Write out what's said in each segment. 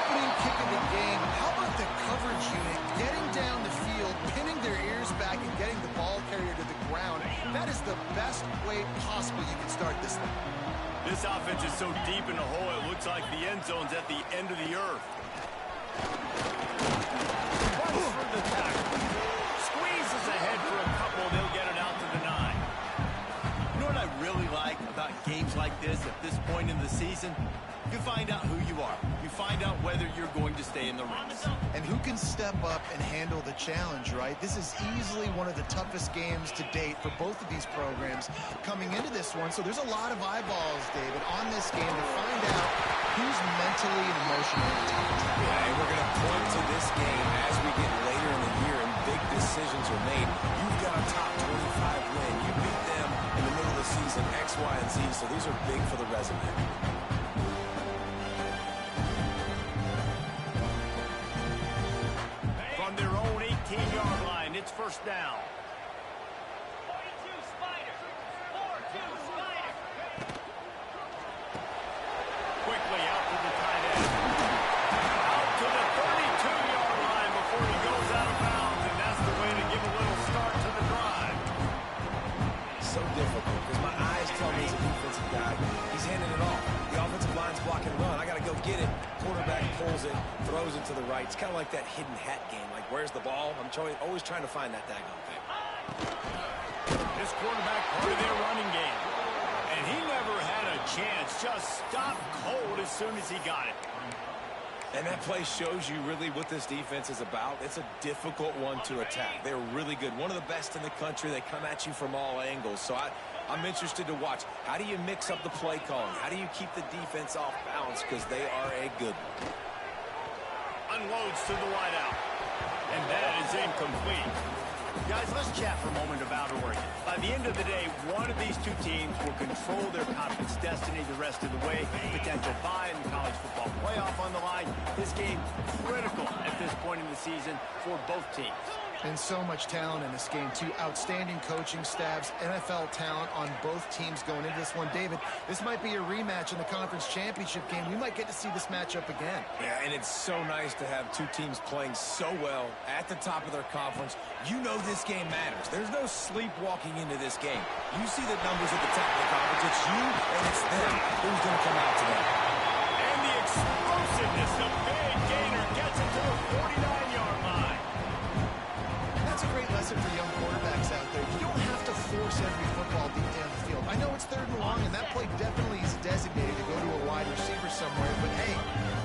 opening kick of the game. How about the coverage unit getting down the field, pinning their ears back, and getting the ball carrier to the ground? That is the best way possible you can start this thing. This offense is so deep in the hole, it looks like the end zone's at the end of the earth. Runs for the tackle. Squeezes ahead for a couple. They'll get it out to the 9. You know what I really like about games like this at this point in the season? You find out who you are. You find out whether you're going to stay in the race. And who can step up and handle the challenge, right? This is easily one of the toughest games to date for both of these programs coming into this one. So there's a lot of eyeballs, David, on this game to find out who's mentally and emotionally tough. Yeah, and we're going to point to this game as we get later in the year and big decisions are made. You've got a top 25 win. You beat them in the middle of the season, X, Y, and Z. So these are big for the resume. From their own 18-yard line, it's first down. 42 Spider. 4-2 Spider. Quickly out to the tight end. Out to the 32-yard line before he goes out of bounds, and that's the way to give a little start to the drive. So difficult because my eyes tell me he's a defensive guy. He's handing it off. The offensive line's blocking run. I got to go get it. Quarterback pulls it, throws it to the right. It's kind of like that hidden hat game. Like, where's the ball? I'm always trying to find that daggone thing. This quarterback part of their running game. And he never had a chance. Just stopped cold as soon as he got it. And that play shows you really what this defense is about. It's a difficult one to attack. They're really good. One of the best in the country. They come at you from all angles. So I'm interested to watch. How do you mix up the play calling? How do you keep the defense off balance? Because they are a good one. Unloads to the wideout. And that is incomplete. Guys, let's chat for a moment about Oregon. By the end of the day, one of these two teams will control their conference destiny the rest of the way. Potential bye in the college football playoff on the line. This game critical at this point in the season for both teams. And so much talent in this game, too. Outstanding coaching staffs, NFL talent on both teams going into this one. David, this might be a rematch in the conference championship game. We might get to see this matchup again. Yeah, and it's so nice to have two teams playing so well at the top of their conference. You know this game matters. There's no sleepwalking into this game. You see the numbers at the top of the conference. It's you and it's them. Who's going to come out today? And the explosiveness of big gainer gets it to the 49-yard line. That's a great lesson for young quarterbacks out there. You don't have to force every football deep down the field. I know it's 3rd and long, and that play definitely is designated to go to a wide receiver somewhere, but hey,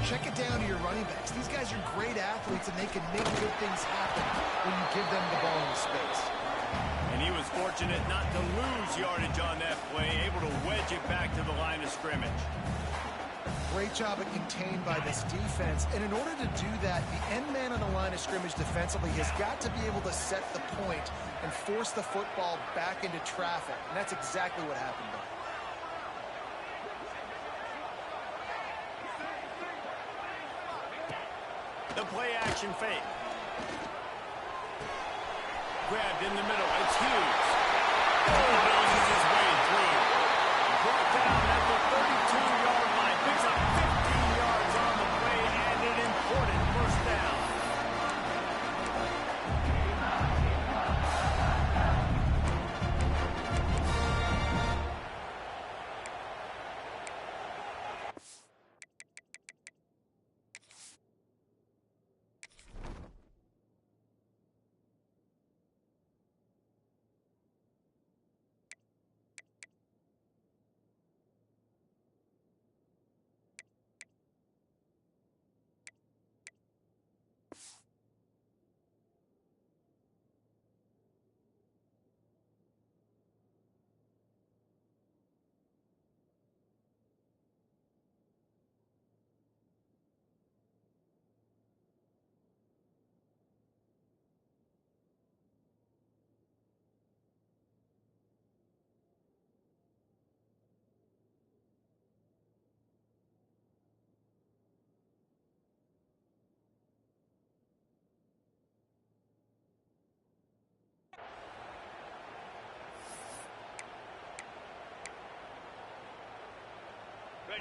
check it down to your running backs. These guys are great athletes, and they can make good things happen when you give them the ball in space. And he was fortunate not to lose yardage on that play, able to wedge it back to the line of scrimmage. Great job at contained by this defense. And in order to do that, the end man on the line of scrimmage defensively has got to be able to set the point and force the football back into traffic. And that's exactly what happened there. The play action fake. Grabbed in the middle. It's Hughes. Bulldozes his way through. Brought down at the 32-yard line. Picks up 15 yards on the play and an important first down.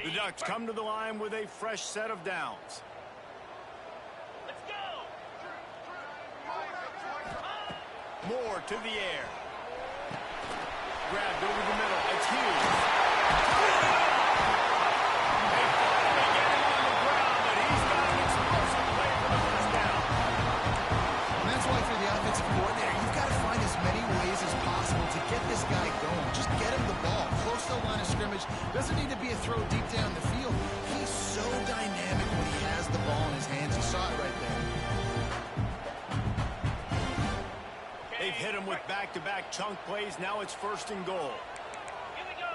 The Ducks come to the line with a fresh set of downs. Let's go. Moore to the air. Grabbed over the middle. It's Hughes. They finally get him on the ground, but he's got an explosive play for the first down. And that's why for the offensive coordinator, you've got to find as many ways as possible to get this guy going. Just get him the ball. Close to the line of scrimmage. Doesn't need to be a throw deep down the field. He's so dynamic when he has the ball in his hands. You saw it right there. They've hit him with back-to-back chunk plays. Now it's 1st and goal. Here we go.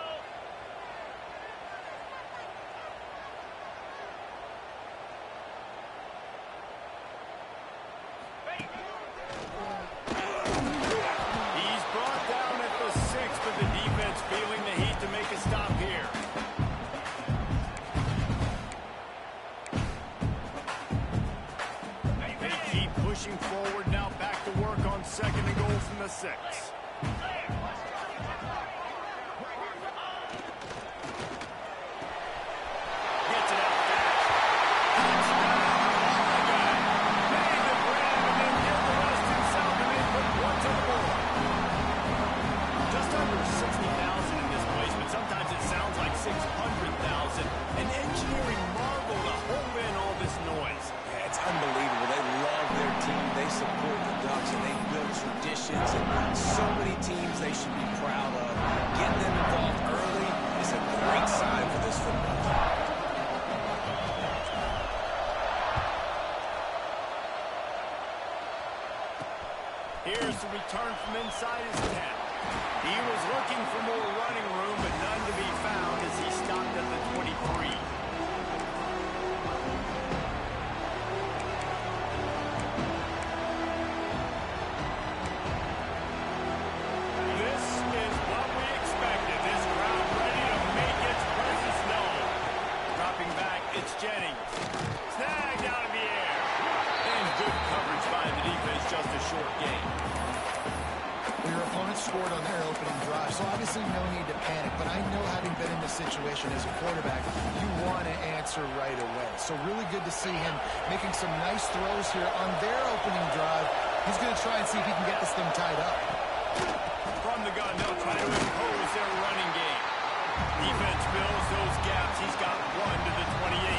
He's brought down at the 6, but the defense feeling the heat to make a stop here. They keep pushing forward. Now back to work on 2nd and goal from the 6. Gets it out fast. Touchdown! Oh, my God. Made the grab and then did the rest himself, and they put one to the board. Just under 60,000 in this place, but sometimes it sounds like 600,000. An engineering marvel to hold in all this noise. Yeah, it's unbelievable. They love their team. They support the Ducks, and they build traditions. And so many teams they should be proud of. Getting them involved early is a great sign for this football team. Here's the return from inside his 10. He was looking for more running room, but none to be found as he stopped at the 23. This is what we expected. This crowd ready to make its presence known. Dropping back, it's Jennings. Snagged out of the air. And good coverage by the defense, just a short game. Well, your opponent scored on their opening drive, so obviously no need to panic. But I know, having been in this situation as a quarterback, you want to answer right away. So really good to see him making some nice throws here on their opening drive. He's going to try and see if he can get this thing tied up. From the gun, they'll try to impose their running game. Defense fills those gaps. He's got one to the 28.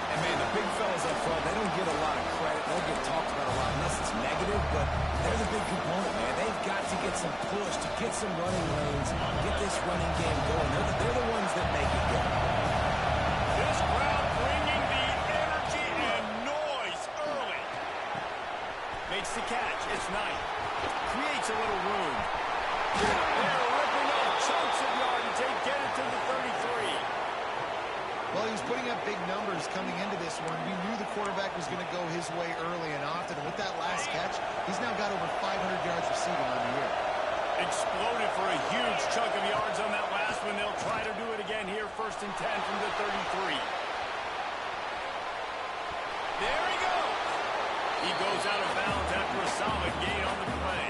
And, man, the big fellas up front, they don't get a lot of credit. They don't get talked about a lot unless it's negative, but they're the big component, man. They've got to get some push, to get some running lanes, get this running game going. They're the ones that make it go. This crowd bringing the energy and noise early. Makes the catch. It's Knight. Creates a little room. They're ripping up chunks of yardage. They get it to the 33. Well, he was putting up big numbers coming into this one. We knew the quarterback was going to go his way early and often. And with that last catch, he's now got over 500 yards receiving on the year. Exploded for a huge chunk of yards on that last one. They'll try to do it again here. 1st and 10 from the 33. There he goes. He goes out of bounds after a solid gain on the play.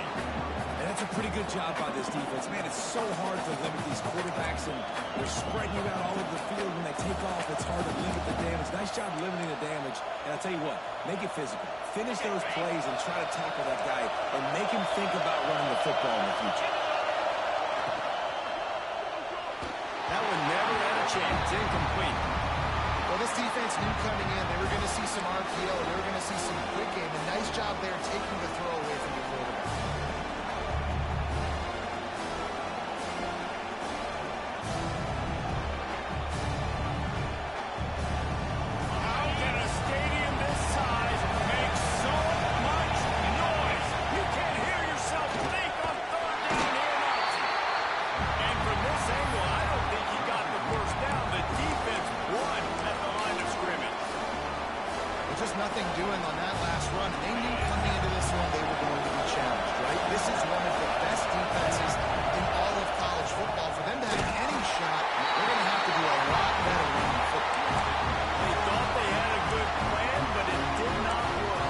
And that's a pretty good job by this defense. Man, it's so hard to limit these quarterbacks, and they're spreading you out all over the field. When they take off, it's hard to limit the damage. Nice job limiting the damage. And I'll tell you what, make it physical. Finish those plays and try to tackle that guy and make him think about running the football in the future. That one never had a chance. Incomplete. Well, this defense knew coming in they were going to see some RPO. They were going to see some quick game. A nice job there taking the throw away from the quarterback. How can a stadium this size make so much noise? You can't hear yourself think on 3rd down here, Nazi. And from this angle, I don't think he got the first down. The defense won at the line of scrimmage. There's just nothing doing on that last run. And they knew coming into this one they were going to be challenged, right? This is one of the best defenses in all of college football. For them to have any shot, they're going to have to do a lot better running football. They thought they had a good plan, but it did not work.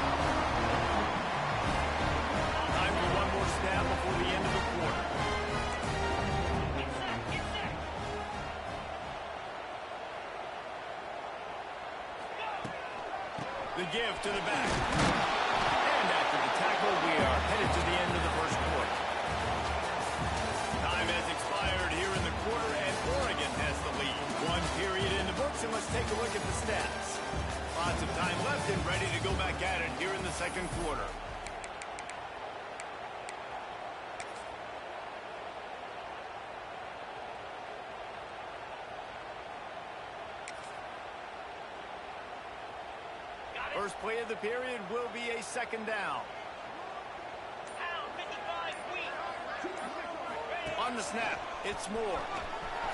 Time for one more snap before the end of the quarter. The give to the back. And after the tackle, we are headed to the end of the first quarter. Time has expired here in the quarter, and Oregon has the lead. One period in the books, and let's take a look at the stats. Lots of time left and ready to go back at it here in the second quarter. First play of the period will be a second down. On the snap, it's Moore.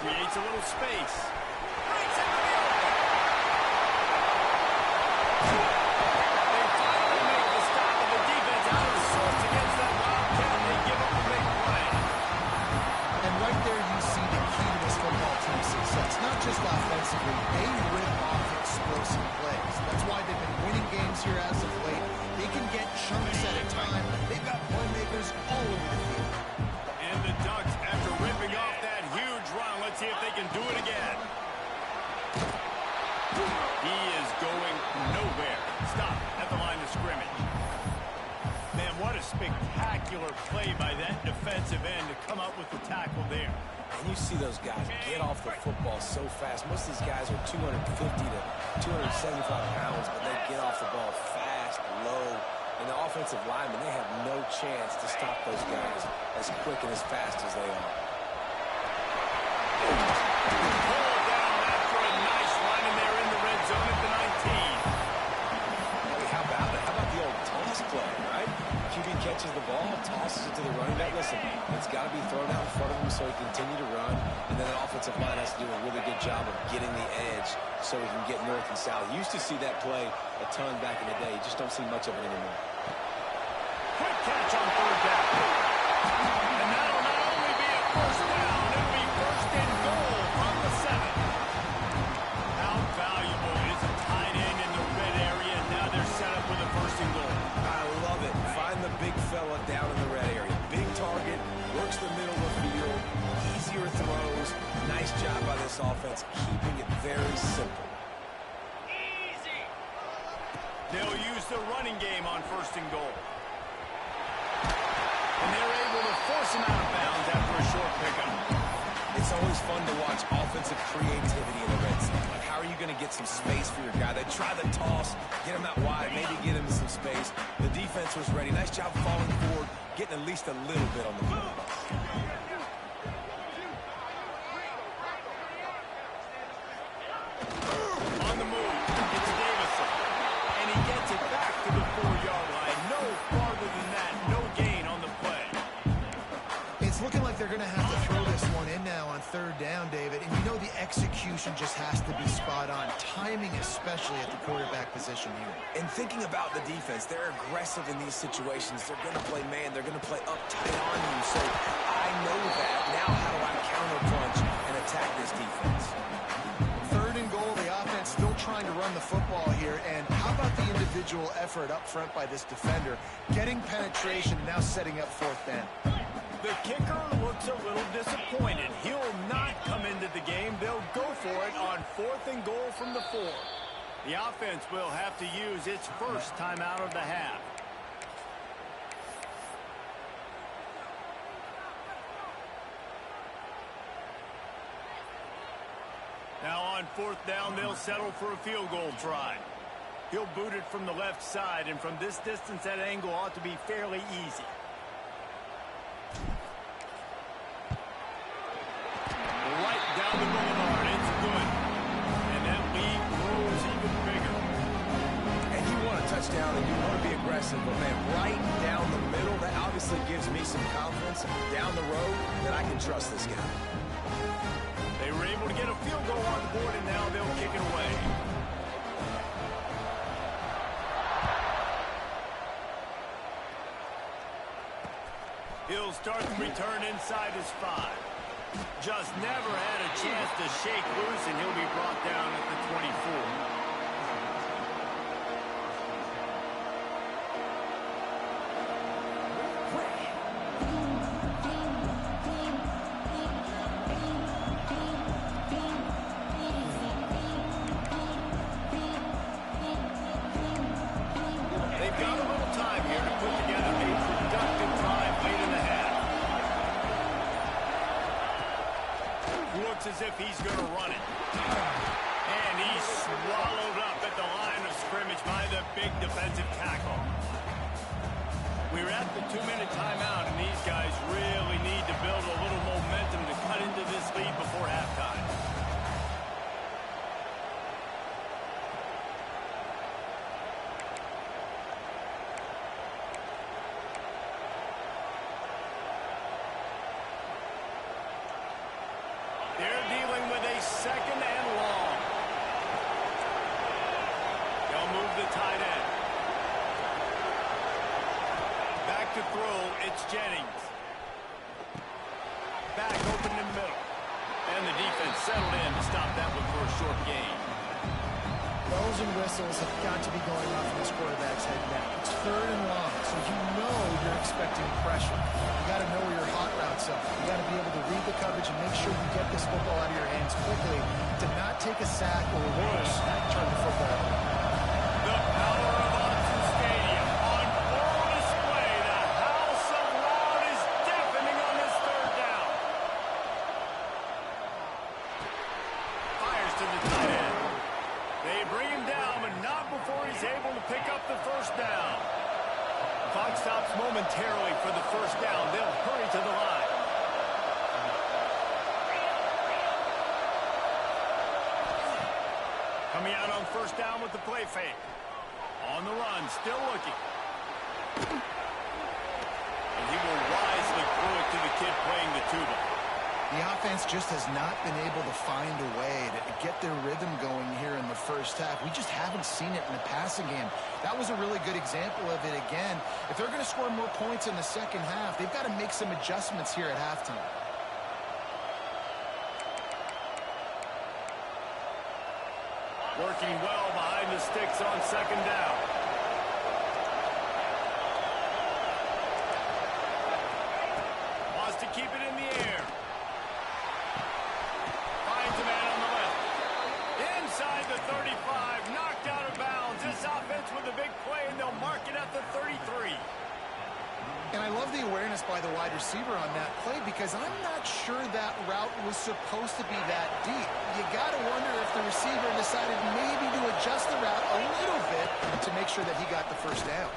Creates a little space. Breaks into the open. They finally make the stop of the defense out of sorts against that Wildcat. They give up a big play. And right there you see the key to this football team's success. Not just offensively, they rip off explosive plays. That's why they've been winning games here as of late. They can get chunks at a time. They've got playmakers all over the field. And the Ducks, after ripping off that huge run, let's see if they can do it again. He is going nowhere. Stop at the line of scrimmage. Man, what a spectacular play by that defensive end to come up with the tackle there. And you see those guys get off the football so fast. Most of these guys are 250 to 275 pounds, but they get off the ball fast, low. And the offensive linemen, they have no chance to stop those guys as quick and as fast as they are. Pull down after a nice run, and they're in the red zone at the 19. Hey, how about it? How about the old toss play, right? QB catches the ball, tosses it to the running back. Listen, it's got to be thrown out in front of him so he can continue to run. And then the offensive line has to do a really good job of getting the edge so he can get north and south. You used to see that play a ton back in the day. You just don't see much of it anymore. Quick catch on third down. And that'll not only be a first down, it'll be first and goal from the 7. How valuable is a tight end in the red area? Now they're set up with a first and goal. I love it. Find the big fella down in the red area. Big target, works the middle of the field, easier throws. Nice job by this offense, keeping it very simple. Easy. They'll use the running game on first and goal. And they're able to force him out of bounds after a short pickup. It's always fun to watch offensive creativity in the red zone. Like, how are you going to get some space for your guy? They try the toss, get him out wide, maybe get him some space. The defense was ready. Nice job falling forward, getting at least a little bit on the field. On the move, it's Davison. And he gets it back to the 4-yard line. No farther than that, no gain on the play. It's looking like they're going to have to throw this one in now on third down, David. And you know the execution just has to be spot on. Timing especially at the quarterback position here. And thinking about the defense, they're aggressive in these situations. They're going to play man. They're going to play up tight on you. So I know that. Now how do I counterpunch and attack this defense? Third and goal, the offense still trying to run the football here. And how about the individual effort up front by this defender? Getting penetration, now setting up fourth down. The kicker looks a little disappointed. He'll not come into the game. They'll go for it on fourth and goal from the 4. The offense will have to use its first timeout of the half. Now on fourth down, they'll settle for a field goal try. He'll boot it from the left side, and from this distance, that angle ought to be fairly easy. Right down the boulevard, it's good. And that lead grows even bigger. And you want a touchdown and you want to be aggressive, but man, right down the middle, that obviously gives me some confidence down the road that I can trust this guy. They were able to get a field goal on the board, and now they'll kick it away. He'll start the return inside his 5. Just never had a chance to shake loose, and he'll be brought down at the 24. They've got a little time here to put together a productive drive late in the half. Looks as if he's going to run it. And he's swallowed up at the line of scrimmage by the big defensive tackle. We're at the 2-minute timeout, and these guys really need to build a little momentum to cut into this lead before halftime. They're dealing with a second and long. They'll move the tight end. Back to throw, it's Jennings. Back open in the middle. And the defense settled in to stop that one for a short gain. Bells and whistles have got to be going off in this quarterback's head now. It's third and long, so you know you're expecting pressure. You got to know where your hot routes are. You got to be able to read the coverage and make sure you get this football out of your hands quickly to not take a sack or worse, turn the football over. The power of Autzen Stadium on full display. The house of loud is deafening on this third down. Fires to the tight end. They bring him down, but not before he's able to pick up the first down. Clock stops momentarily for the first down. They'll hurry to the line. Coming out on first down with the play fake. On the run, still looking. And he will wisely throw it to the kid playing the tuba. The offense just has not been able to find a way to get their rhythm going here in the first half. We just haven't seen it in the passing game. That was a really good example of it again. If they're going to score more points in the second half, they've got to make some adjustments here at halftime. Working well behind the sticks on second down. Wants to keep it in the air. Finds a man on the left. Inside the 35, knocked out of bounds. This offense with a big play, and they'll mark it at the 33. And I love the awareness by the wide receiver on that play because I'm not sure that route was supposed to be that deep. You got to wonder if the receiver decided maybe to adjust the route a little bit to make sure that he got the first down.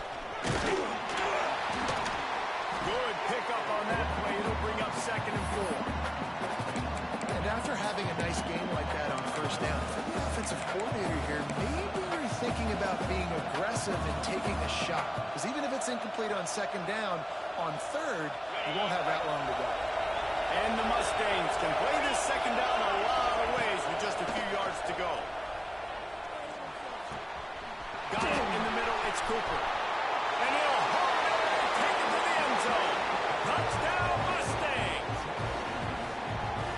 Good pickup on that play. It'll bring up second and 4. And after having a nice game like that on first down, for the offensive coordinator here, maybe you're thinking about being aggressive and taking a shot. Because even if it's incomplete on second down, on third, you won't have that long to go. And the Mustangs can play this second down a lot of ways with just a few yards to go. Got it in the middle. It's Cooper. And he'll hold it and take it to the end zone. Touchdown, Mustangs!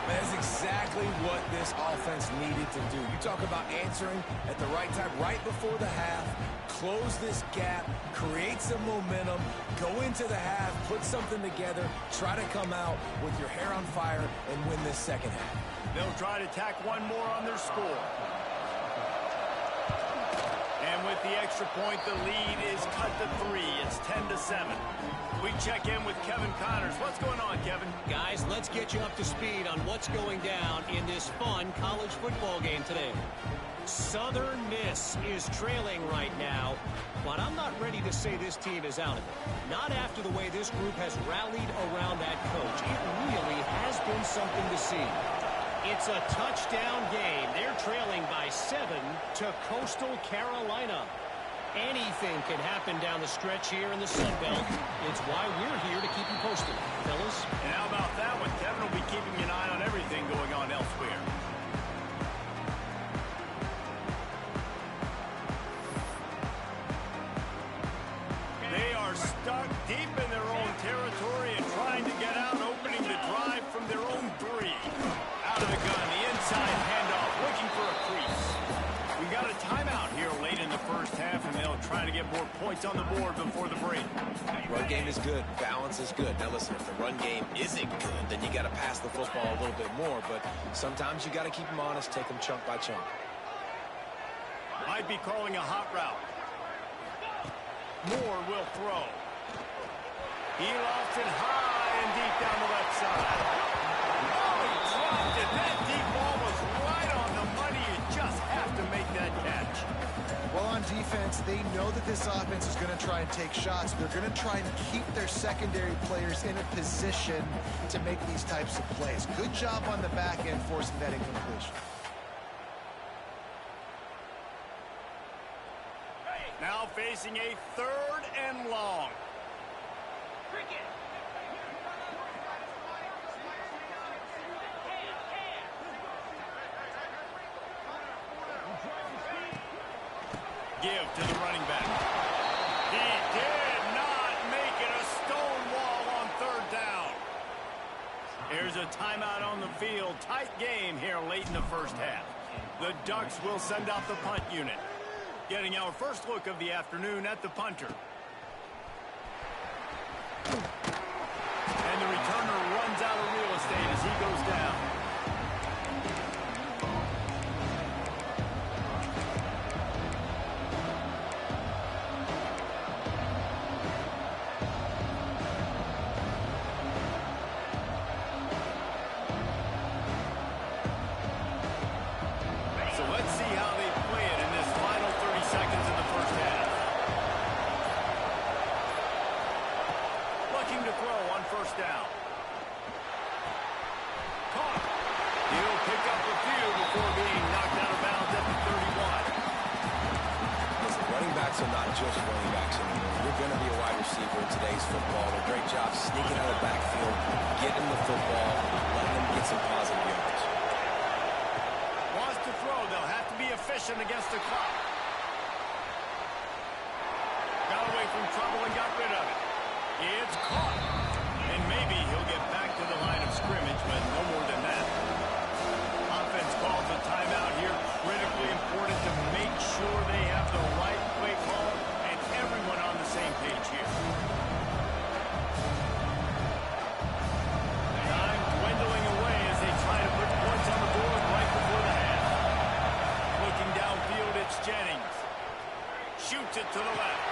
That's exactly what this offense needed to do. You talk about answering at the right time, right before the half, close this gap, create some momentum, go into the half, put something together, try to come out with your hair on fire and win this second half. They'll try to tack one more on their score. And with the extra point, the lead is cut to 3. It's 10-7. We check in with Kevin Connors. What's going on, Kevin? Guys, let's get you up to speed on what's going down in this fun college football game today. Southern Miss is trailing right now, but I'm not ready to say this team is out of it. Not after the way this group has rallied around that coach. It really has been something to see. It's a touchdown game. They're trailing by 7 to Coastal Carolina. Anything can happen down the stretch here in the Sun Belt. It's why we're here to keep you posted, fellas. And how about that one? Kevin will be keeping an eye on everything going on elsewhere. They are stuck deep in their own territory and trying to get out, opening the drive from their own 3. Out of the gun, the inside handoff, looking for a crease. We got a timeout here late in the first half, and they'll try to get more points on the board before the break. Run game is good. Balance is good. Now, listen, if the run game isn't good, then you got to pass the football a little bit more. But sometimes you got to keep them honest, take them chunk by chunk. Might be calling a hot route. Moore will throw. He lofts it high and deep down the left side. Oh, he dropped it. That deep ball was right on the money. You just have to make that catch. Well, on defense, they know that this offense is going to try and take shots. They're going to try and keep their secondary players in a position to make these types of plays. Good job on the back end forcing that incompletion. Now facing a 3rd and long. Give to the running back. He did not make it a stone wall on 3rd down. Here's a timeout on the field. Tight game here late in the first half. The Ducks will send out the punt unit. Getting our first look of the afternoon at the punter. And the returner runs out of real estate as he goes down. So let's see how they play it in this final 30 seconds of the first half. Looking to throw on 1st down. Caught. He'll pick up a few before being knocked out of bounds at the 31. Listen, running backs are not just running backs anymore. You're going to be a wide receiver in today's football. A great job sneaking out of the backfield, getting the football, letting them get some positive yards. Wants to throw. They'll have to be efficient against the clock. Got away from trouble and got rid of it. It's caught. And maybe he'll get back to the line of scrimmage, but no more than that. Offense calls a timeout here. Critically important to make sure they have the right play call and everyone on the same page here. Time dwindling away as they try to put points on the board right before the half. Looking downfield, it's Jennings. Shoots it to the left.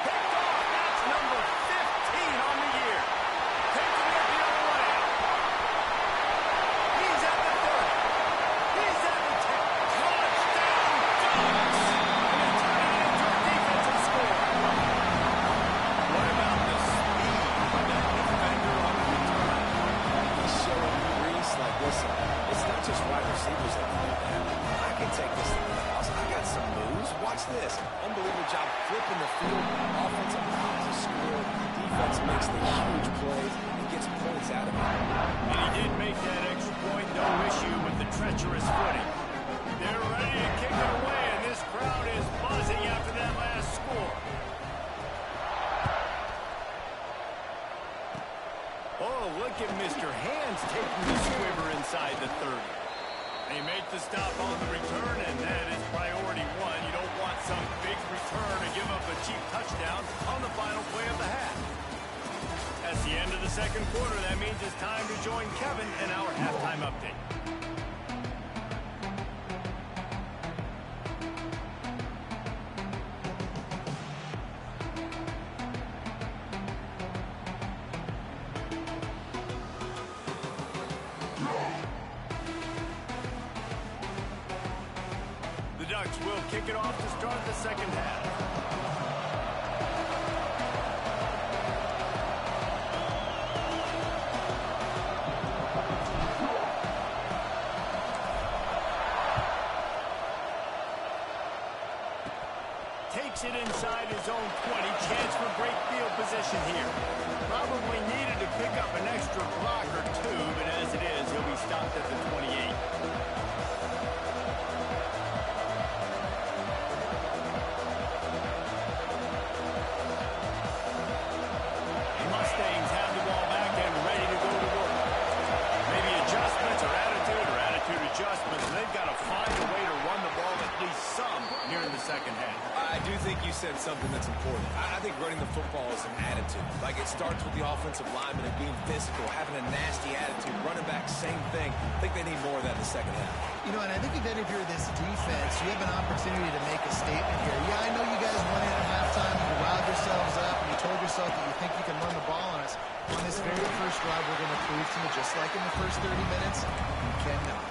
Picked off. That's number 15 on the year. Taking it the other way. He's at the 30. He's at the 10. Touchdown, Ducks! And they turn it into a defensive score. What about the speed of that defender on the return? He's showing grease. Like, listen, it's not just wide receivers that can do that. I can take this to the house. I got some moves. Watch this. Unbelievable job flipping the field. Offensive line to score. Defense makes the huge plays and gets points out of it. And he did make that extra point. No issue with the treacherous footing. They're ready to kick it away, and this crowd is buzzing after that last score. Oh, look at Mr. Hands taking the swiver inside the 30. They make the stop on the return, and that is priority 1. You don't want some big return to give up a cheap touchdown on the final play of the half. That's the end of the second quarter. That means it's time to join Kevin in our halftime update. The Ducks will kick it off to start the second half. Takes it inside his own 20. Chance for great field position here. Probably needed to pick up an extra block or two, but as it is, he'll be stopped at the 28. Mustangs have the ball back and ready to go to work. Maybe adjustments or attitude adjustments, and they've got to find a way to run the ball at least some here in the second half. I do think you said something that's important. I think running the football is an attitude. Like, it starts with the offensive lineman and being physical, having a nasty attitude. Running back, same thing. I think they need more of that in the second half. You know, and I think if you're this defense, you have an opportunity to make a statement here. Yeah, I know you guys won it at halftime. You riled yourself just like in the first 30 minutes, you cannot.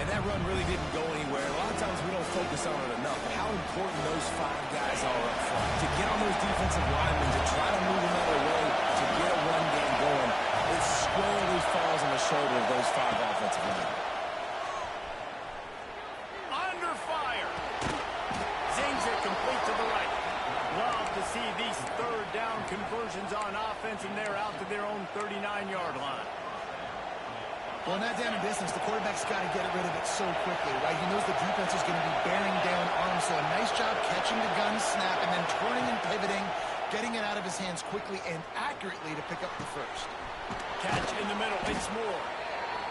And that run really didn't go anywhere. A lot of times we don't focus on it enough, but how important those 5 guys are up front. To get on those defensive linemen, to try to move them out of the way, to get a run game going, it squarely falls on the shoulder of those 5 offensive linemen. Under fire. Zings it complete to the right. Love to see these third down conversions on offense, and they're out to their own 39-yard line. Well, in that down and distance, the quarterback's got to get rid of it so quickly, right? He knows the defense is going to be bearing down arms, so a nice job catching the gun snap and then turning and pivoting, getting it out of his hands quickly and accurately to pick up the first. Catch in the middle. It's Moore.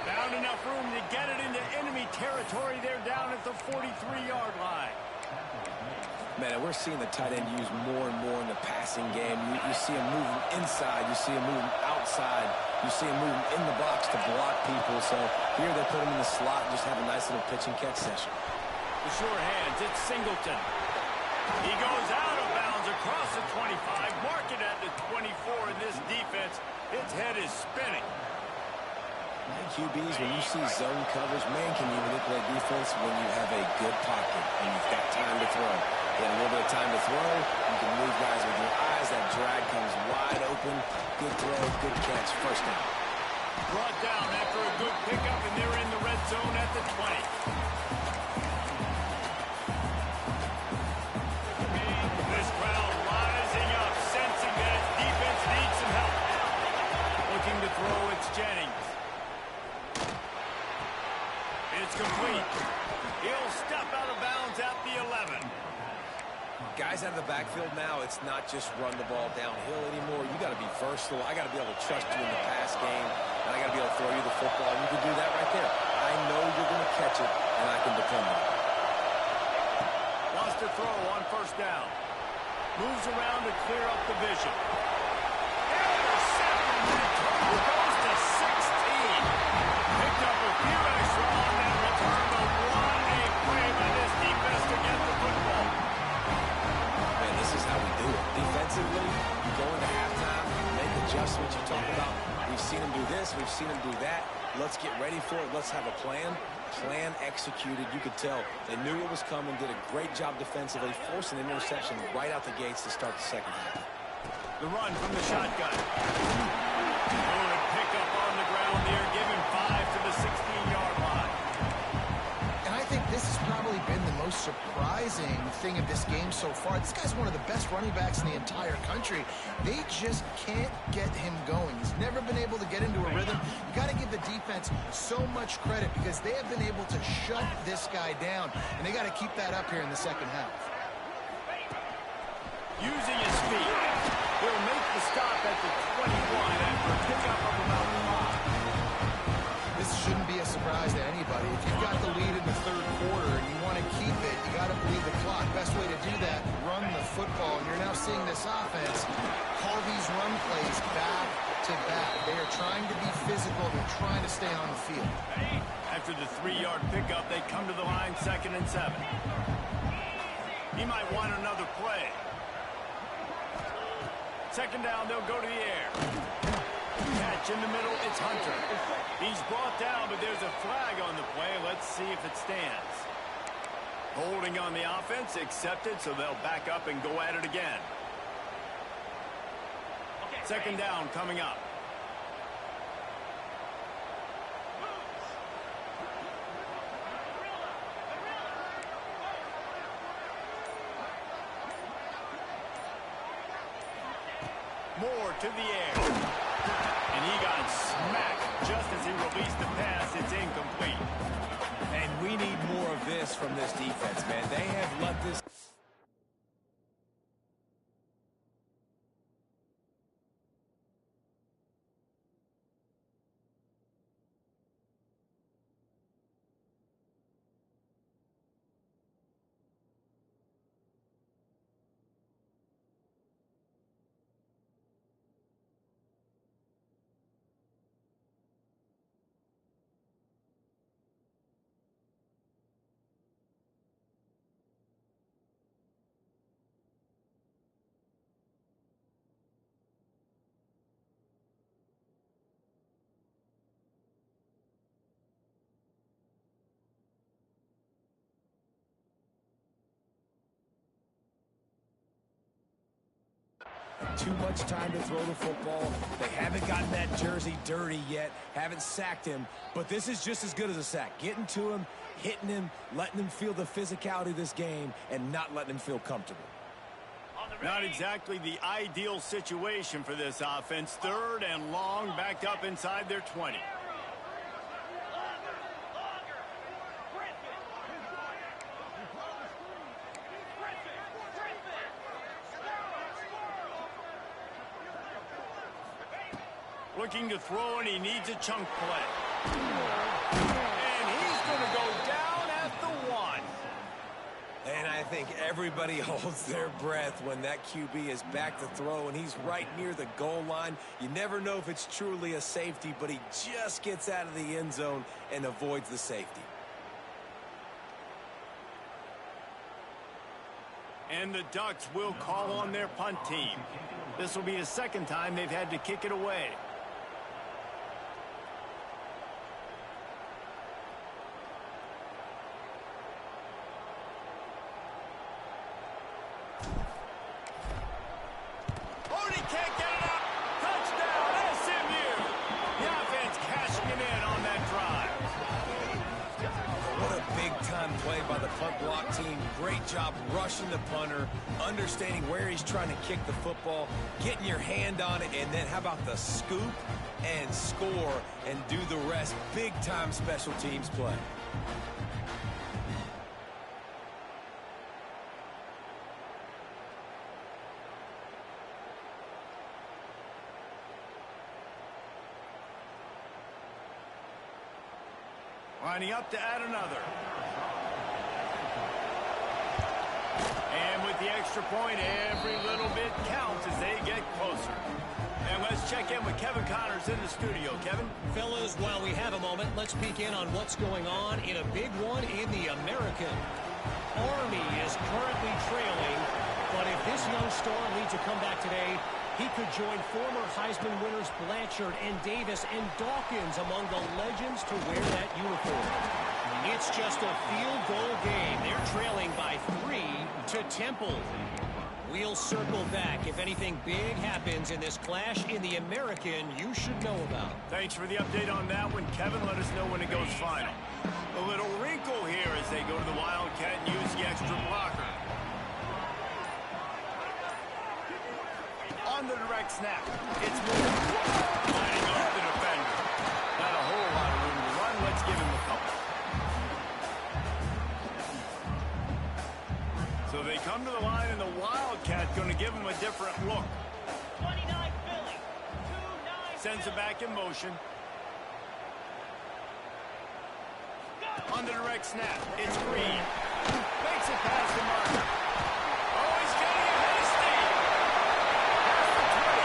Found enough room to get it into enemy territory. They're down at the 43-yard line. Man, and we're seeing the tight end used more and more in the passing game. You see him moving inside. You see him moving outside. You see him moving in the box to block people. So here they put him in the slot and just have a nice little pitch and catch session. The short hands, it's Singleton. He goes out of bounds across the 25. Mark it at the 24 in this defense. Its head is spinning. QBs, when you see zone coverage, man, can you manipulate defense when you have a good pocket and you've got time to throw. You have a little bit of time to throw, you can move guys with your eyes. That drag comes wide open. Good throw, good catch, first down. Brought down after a good pickup, and they're in the red zone at the 20. This crowd rising up, sensing that its defense needs some help. Looking to throw, it's Jennings. It's complete. He'll step out of bounds at the 11. Guys out of the backfield now, it's not just run the ball downhill anymore. You got to be versatile. I got to be able to trust you in the pass game, and I got to be able to throw you the football, and you can do that right there. I know you're going to catch it, and I can depend on it. Wants to throw on first down. Moves around to clear up the vision. Intercepted, and that total goes to 16. Picked up a few extra on that return, but what a play by this defense to get the football. Man, this is how we do it. Defensively, you go into halftime, make adjustments you talk about. We've seen them do this, we've seen them do that. Let's get ready for it. Let's have a plan. Plan executed. You could tell they knew what was coming, did a great job defensively, forced an interception right out the gates to start the second half. The run from the shotgun. Oh, a pickup on the ground there, giving 5 to the 16-yard line. And I think this has probably been the most surprising thing of this game so far. This guy's one of the best running backs in the entire country. They just can't get him going. He's never been able to get into a rhythm. You got to give the defense so much credit because they have been able to shut this guy down, and they got to keep that up here in the second half. Using his feet, he'll make the stop at the 21 after a pickup of about 5. This shouldn't be a surprise to anybody. If you've got the lead in the third quarter and you want to keep it, you got to bleed the clock. Best way to do that, run the football. And you're now seeing this offense call these run plays back to back. They are trying to be physical. They're trying to stay on the field. After the 3-yard pickup, they come to the line 2nd and 7. He might want another play. 2nd down, they'll go to the air. Catch in the middle, it's Hunter. He's brought down, but there's a flag on the play. Let's see if it stands. Holding on the offense, accepted, so they'll back up and go at it again. 2nd down coming up. Moore to the air. And he got smacked just as he released the pass. It's incomplete. And we need more of this from this defense, man. They have let this... too much time to throw the football. They haven't gotten that jersey dirty yet, haven't sacked him, but this is just as good as a sack. Getting to him, hitting him, letting him feel the physicality of this game, and not letting him feel comfortable. Not exactly the ideal situation for this offense. 3rd and long, backed up inside their 20. Looking to throw, and he needs a chunk play. And he's going to go down at the 1. And I think everybody holds their breath when that QB is back to throw and he's right near the goal line. You never know if it's truly a safety, but he just gets out of the end zone and avoids the safety. And the Ducks will call on their punt team. This will be the 2nd time they've had to kick it away. Play by the punt block team. Great job rushing the punter, understanding where he's trying to kick the football, getting your hand on it, and then how about the scoop and score and do the rest. Big time special teams play. Lining up to add another. And with the extra point, every little bit counts as they get closer. And let's check in with Kevin Connors in the studio. Kevin? Fellas, while we have a moment, let's peek in on what's going on in a big one in the American. Army is currently trailing, but if this young star leads a comeback today, he could join former Heisman winners Blanchard and Davis and Dawkins among the legends to wear that uniform. It's just a field goal game. They're trailing by 3 to Temple. We'll circle back if anything big happens in this clash in the American you should know about. Thanks for the update on that one, Kevin. Let us know when it goes final. A little wrinkle here as they go to the Wildcat and use the extra blocker. On the direct snap. It's moving. Lining up the defender. Not a whole lot of room to run. Let's give him a couple. So they come to the line, and the Wildcat going to give him a different look. 29 Philly. 2-9. Sends it back in motion. On the direct snap. It's Green. Makes it past the marker. Oh, he's getting it hasty. Past the 20.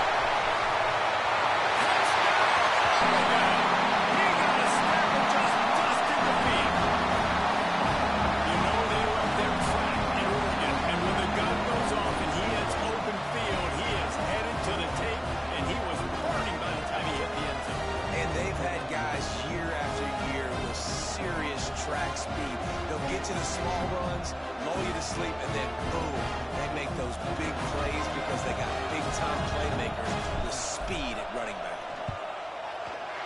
Touchdown. He got a snap and just dusted the field. You know they left their track in Oregon, and when the gun goes off and he hits open field, he is headed to the tape, and he was burning by the time he hit the end zone. And they've had guys year after year with serious track speed. They'll get you the small runs, lull you to sleep, and then boom, they make those big plays because they got big-time playmakers with speed at running back.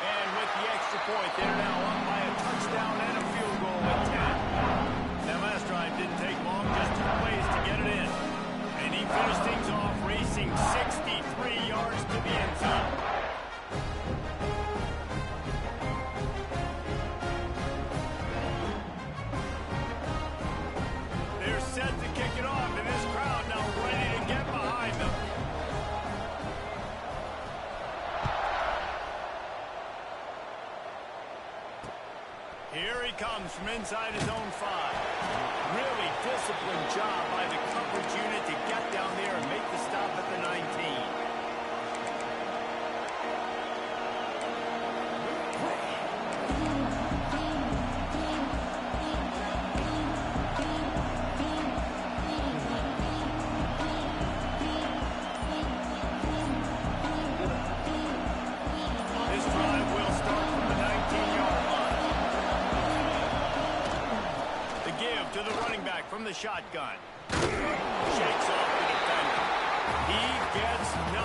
And with the extra point, they're now up by a touchdown and a field goal at 10. That last drive didn't take long, just 2 plays to get it in. And he finished things off racing 63 yards to the end zone. They're set to kick it off, and this crowd now ready to get behind them. Here he comes from inside his own 5. Really disciplined job by the coverage unit to get down there and make the stop at the 19. This drive will start from the 19-yard line. The give to the running back from the shotgun. Shakes off the defender. He gets nothing.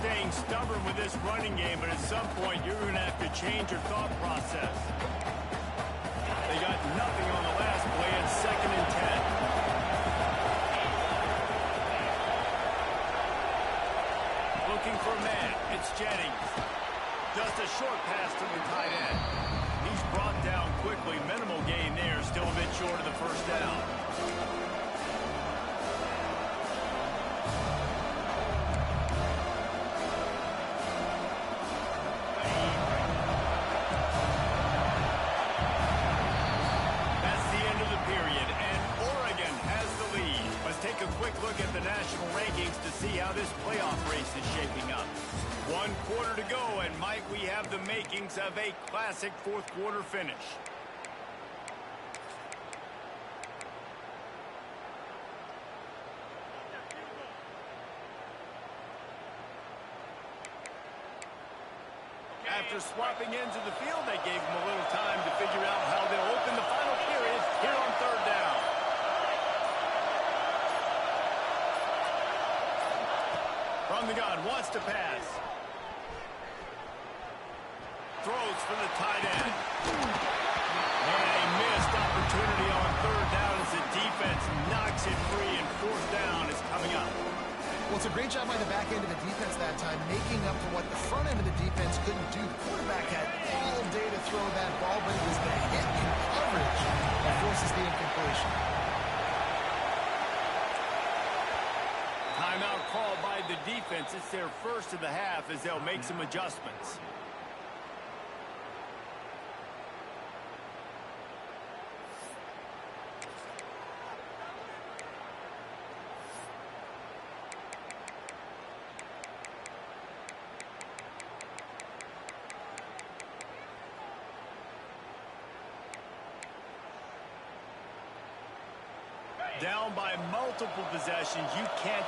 staying stubborn with this running game, but at some point you're going to have to change your thought process. They got nothing on the last play at 2nd and 10. Looking for a man. It's Jennings. Just a short pass to the tight end. He's brought down quickly. Minimal gain there. Still a bit short of the first down. That's the end of the period, and Oregon has the lead. Let's take a quick look at the national rankings to see how this playoff race is shaping up. 1 quarter to go, and Mike, we have the makings of a classic fourth quarter finish. After swapping ends of the field, they gave them a little time to figure out how they'll open the final period here on 3rd down. From the gun, wants to pass. Throws for the tight end. And a missed opportunity on 3rd down as the defense knocks it free, and 4th down is coming up. Well, it's a great job by the back end of the defense that time, making up for what the front end of the defense couldn't do. The quarterback had all day to throw that ball, but it was the hit in coverage that forces the incompletion. Timeout called by the defense. It's their first of the half as they'll make some adjustments. Down by multiple possessions, you can't